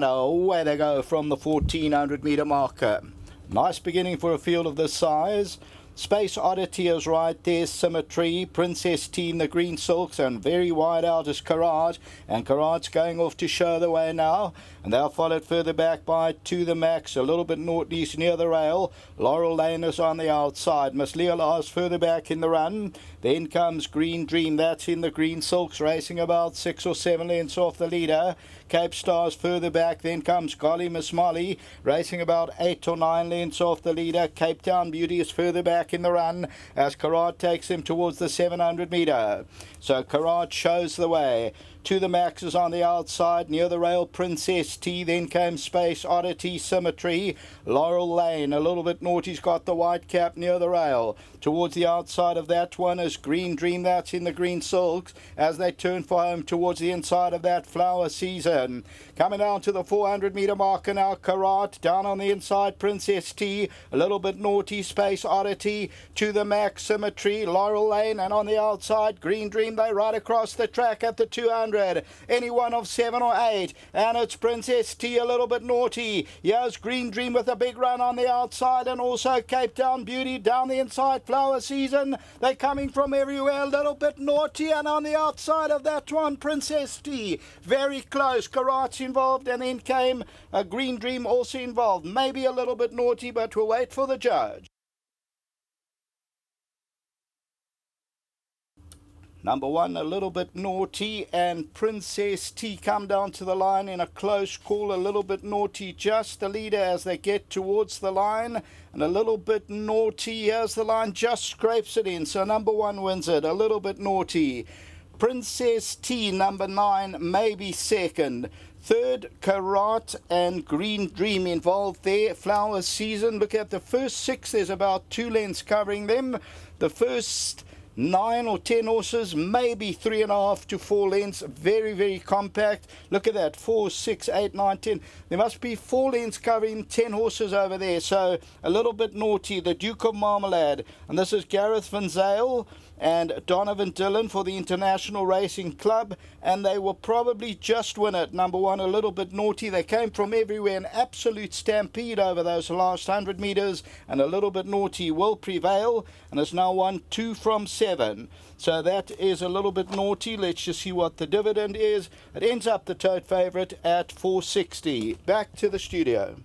and away they go from the 1400 metre marker. Nice beginning for a field of this size. Space Oddity is right there, Symmetry, Princess T in the green silks, and very wide out is Karat, and Karat's going off to show the way now, and they're followed further back by To The Max, a little bit northeast near the rail. Laurel Lane is on the outside, Miss Leola's further back in the run, then comes Green Dream, that's in the green silks, racing about 6 or 7 lengths off the leader. Cape Star's further back, then comes Golly Miss Molly, racing about 8 or 9 lengths off the leader. Cape Town Beauty is further back in the run as Karat takes him towards the 700 metre. So Karat shows the way. To The Max is on the outside, near the rail, Princess T, then came Space Oddity, Symmetry, Laurel Lane, a little bit naughty's got the white cap near the rail. Towards the outside of that one is Green Dream, that's in the green silks, as they turn for home towards the inside of that Flower Season. Coming down to the 400 metre marker now, Karat, down on the inside, Princess T, a little bit naughty, Space Oddity, To The Max, Symmetry, Laurel Lane, and on the outside, Green Dream, they ride across the track at the 200. Any one of 7 or 8, and it's Princess T, a little bit naughty. Here's Green Dream with a big run on the outside, and also Cape Town Beauty down the inside, Flower Season. They're coming from everywhere, a little bit naughty, and on the outside of that one, Princess T. Very close. Karat's involved, and then came a Green Dream also involved. Maybe a little bit naughty, but we'll wait for the judge. Number 1, a little bit naughty, and Princess T come down to the line in a close call, a little bit naughty, just the leader as they get towards the line, and a little bit naughty, here's the line, just scrapes it in, so number 1 wins it, a little bit naughty. Princess T, number 9, maybe second. Third, Karat and Green Dream involved there. Flower Season, look at the first 6, there's about 2 lengths covering them. The first 9 or 10 horses, maybe 3.5 to 4 lengths, very, very compact. Look at that, 4, 6, 8, 9, 10. There must be 4 lengths covering 10 horses over there, so a little bit naughty. The Duke of Marmalade, and this is Gareth Van Zyl and Donovan Dillon for the International Racing Club, and they will probably just win it. Number 1, a little bit naughty. They came from everywhere, an absolute stampede over those last 100 metres, and a little bit naughty will prevail, and it's now won 2 from 7. So that is a little bit naughty. Let's just see what the dividend is. It ends up the tote favourite at 460. Back to the studio.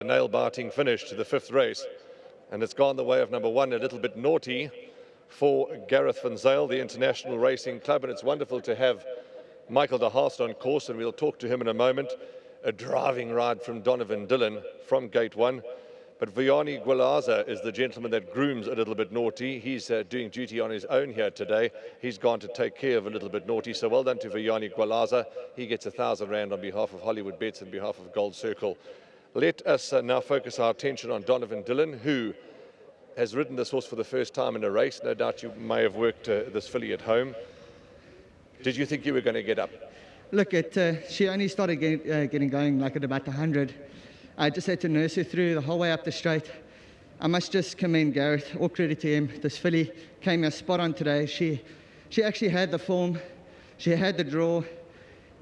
Nail-biting finish to the 5th race, and it's gone the way of number 1, a little bit naughty, for Gareth Van Zyl, the International Racing Club, and it's wonderful to have Michael de Haast on course, and we'll talk to him in a moment. A driving ride from Donovan Dillon from gate 1, but Vianney Gwalaza is the gentleman that grooms a little bit naughty. He's doing duty on his own here today. He's gone to take care of a little bit naughty, so well done to Vianney Gwalaza. He gets R1,000 on behalf of Hollywoodbets and behalf of Gold Circle. Let us now focus our attention on Donovan Dillon, who has ridden this horse for the first time in a race. No doubt you may have worked this filly at home. Did you think you were going to get up? Look, she only started getting going like at about 100. I just had to nurse her through the whole way up the straight. I must just commend Gareth, all credit to him. This filly came here spot on today. She actually had the form, she had the draw,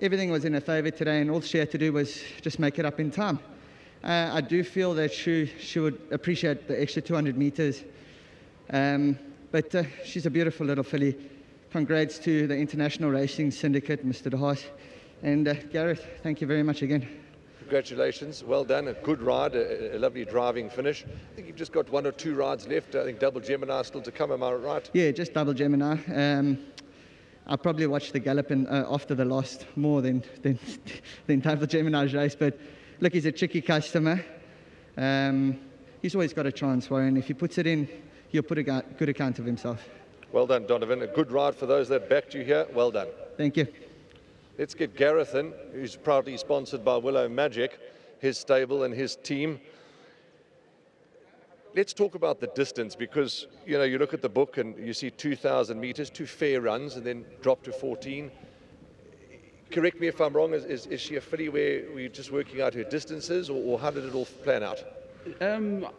everything was in her favour today, and all she had to do was just make it up in time. I do feel that she would appreciate the extra 200 metres, but she's a beautiful little filly. Congrats to the International Racing Syndicate, Mr. de Haas, and Gareth, thank you very much again. Congratulations, well done, a good ride, a lovely driving finish. I think you've just got 1 or 2 rides left. I think Double Gemini still to come, am I right? Yeah, just Double Gemini. I probably watched the gallop after the last more than Double Gemini's race, but look, he's a tricky customer. He's always got a chance, Warren. If he puts it in, he'll put a good account of himself. Well done, Donovan. A good ride for those that backed you here. Well done. Thank you. Let's get Gareth in, who's proudly sponsored by Willow Magic. his stable and his team. Let's talk about the distance, because you know, you look at the book and you see 2,000 meters, 2 fair runs, and then drop to 14. Correct me if I'm wrong, is she a filly where we're just working out her distances, or how did it all plan out?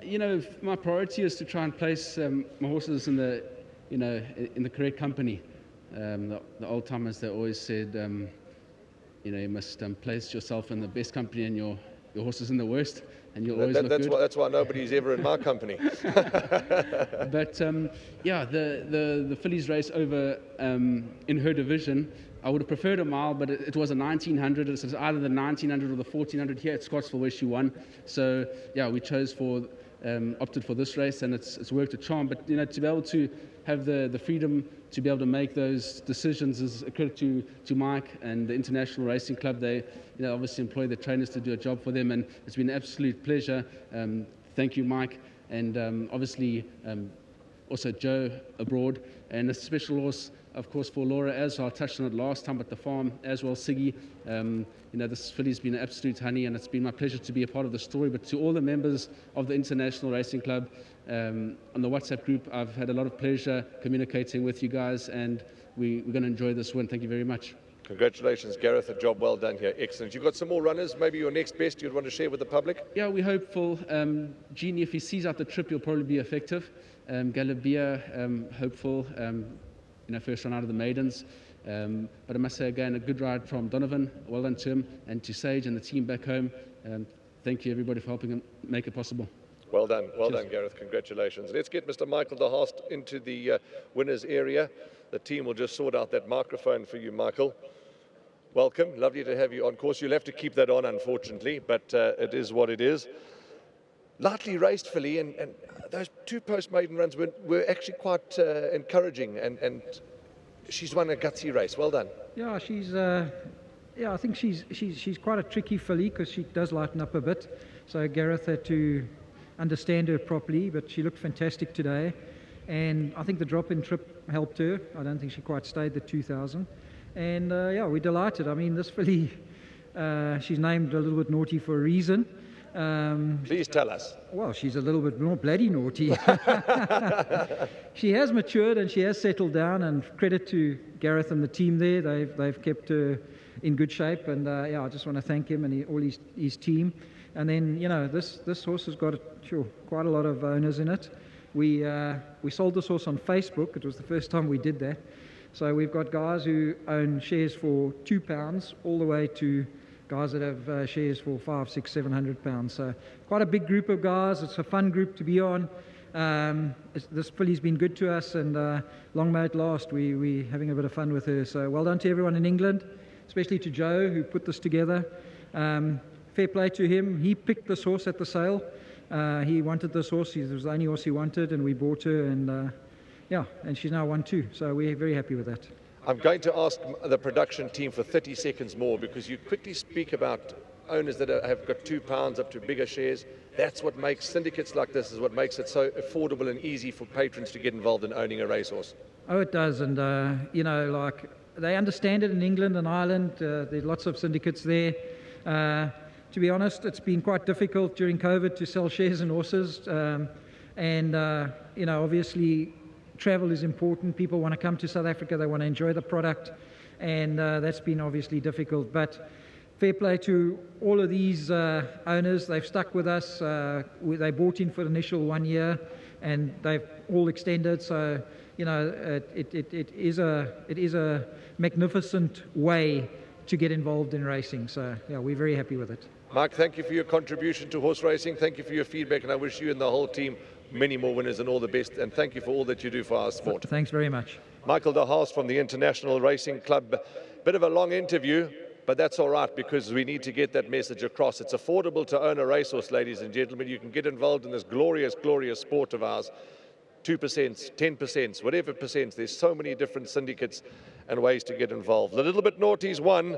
You know, my priority is to try and place my horses in the, you know, in the correct company. The old timers, they always said, you know, you must place yourself in the best company and your horses in the worst, and you'll always look good. That's why nobody's ever in my company. But yeah, the fillies race over in her division. I would have preferred a mile, but it was a 1900. It was either the 1900 or the 1400 here at Scottsville where she won. So yeah, we chose for opted for this race, and it's worked a charm. But you know, to be able to have the freedom to be able to make those decisions is a credit to Mike and the International Racing Club. They, you know, obviously employ the trainers to do a job for them, and it's been an absolute pleasure. Thank you, Mike, and obviously also Joe abroad, and a special horse, of course, for Laura as well. I touched on it last time at the farm as well, Siggy. You know, this filly's been an absolute honey, and it's been my pleasure to be a part of the story. But to all the members of the International Racing Club on the WhatsApp group, I've had a lot of pleasure communicating with you guys, and we're going to enjoy this win. Thank you very much. Congratulations, Gareth. A job well done here. Excellent. You've got some more runners, maybe your next best you'd want to share with the public? Yeah, we're hopeful. Genie, if he sees out the trip, he'll probably be effective. Galabia, hopeful. You know, first run out of the maidens. But I must say again, a good ride from Donovan. Well done to him, and to Sage and the team back home. Thank you, everybody, for helping him make it possible. Well done. Well done, Gareth. Congratulations. Let's get Mr. Michael de Haast into the winners area. The team will just sort out that microphone for you, Michael. Welcome. Lovely to have you on course. You'll have to keep that on, unfortunately, but it is what it is. Lightly raced filly, and those 2 post-maiden runs were actually quite encouraging, and she's won a gutsy race. Well done. Yeah, she's. Yeah, I think she's quite a tricky filly because she does lighten up a bit. So Gareth had to understand her properly, but she looked fantastic today, and I think the drop-in trip helped her. I don't think she quite stayed the 2000, and yeah, we're delighted. I mean, this filly, she's named a little bit naughty for a reason. Please tell us. Well, she's a little bit more bloody naughty. She has matured and she has settled down, and credit to Gareth and the team there. They've kept her in good shape, and yeah, I just want to thank him and all his team. And then, you know, this horse has got quite a lot of owners in it. We sold this horse on Facebook. It was the first time we did that. So we've got guys who own shares for £2 all the way to guys that have shares for 500, 600, 700 pounds. So quite a big group of guys. It's a fun group to be on. This filly's been good to us, and long may it last. We're having a bit of fun with her. So well done to everyone in England, especially to Joe, who put this together. Fair play to him. He picked this horse at the sale. He wanted this horse. It was the only horse he wanted, and we bought her, and yeah, and she's now won 2. So we're very happy with that. I'm going to ask the production team for 30 seconds more, because you quickly speak about owners that have got £2 up to bigger shares. That's what makes syndicates like this, is what makes it so affordable and easy for patrons to get involved in owning a racehorse. Oh, it does, and you know, like, they understand it in England and Ireland. There's lots of syndicates there. To be honest, it's been quite difficult during COVID to sell shares in horses, and you know, obviously travel is important. People want to come to South Africa, they want to enjoy the product, and that's been obviously difficult. But fair play to all of these owners. They've stuck with us. They bought in for the initial 1 year, and they've all extended. So you know, it is a magnificent way to get involved in racing. So yeah, we're very happy with it. Mike, thank you for your contribution to horse racing. Thank you for your feedback, and I wish you and the whole team many more winners and all the best. And thank you for all that you do for our sport. Thanks very much. Michael de Haast from the International Racing Club. Bit of a long interview, but that's all right, because we need to get that message across. It's affordable to own a racehorse, ladies and gentlemen. You can get involved in this glorious, glorious sport of ours. 2%, 10%, whatever percent. There's so many different syndicates and ways to get involved. The Little Bit Naughty's won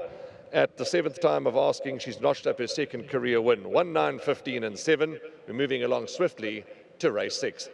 at the 7th time of asking. She's notched up her second career win. 1, 9, 15 and 7. We're moving along swiftly to race 6.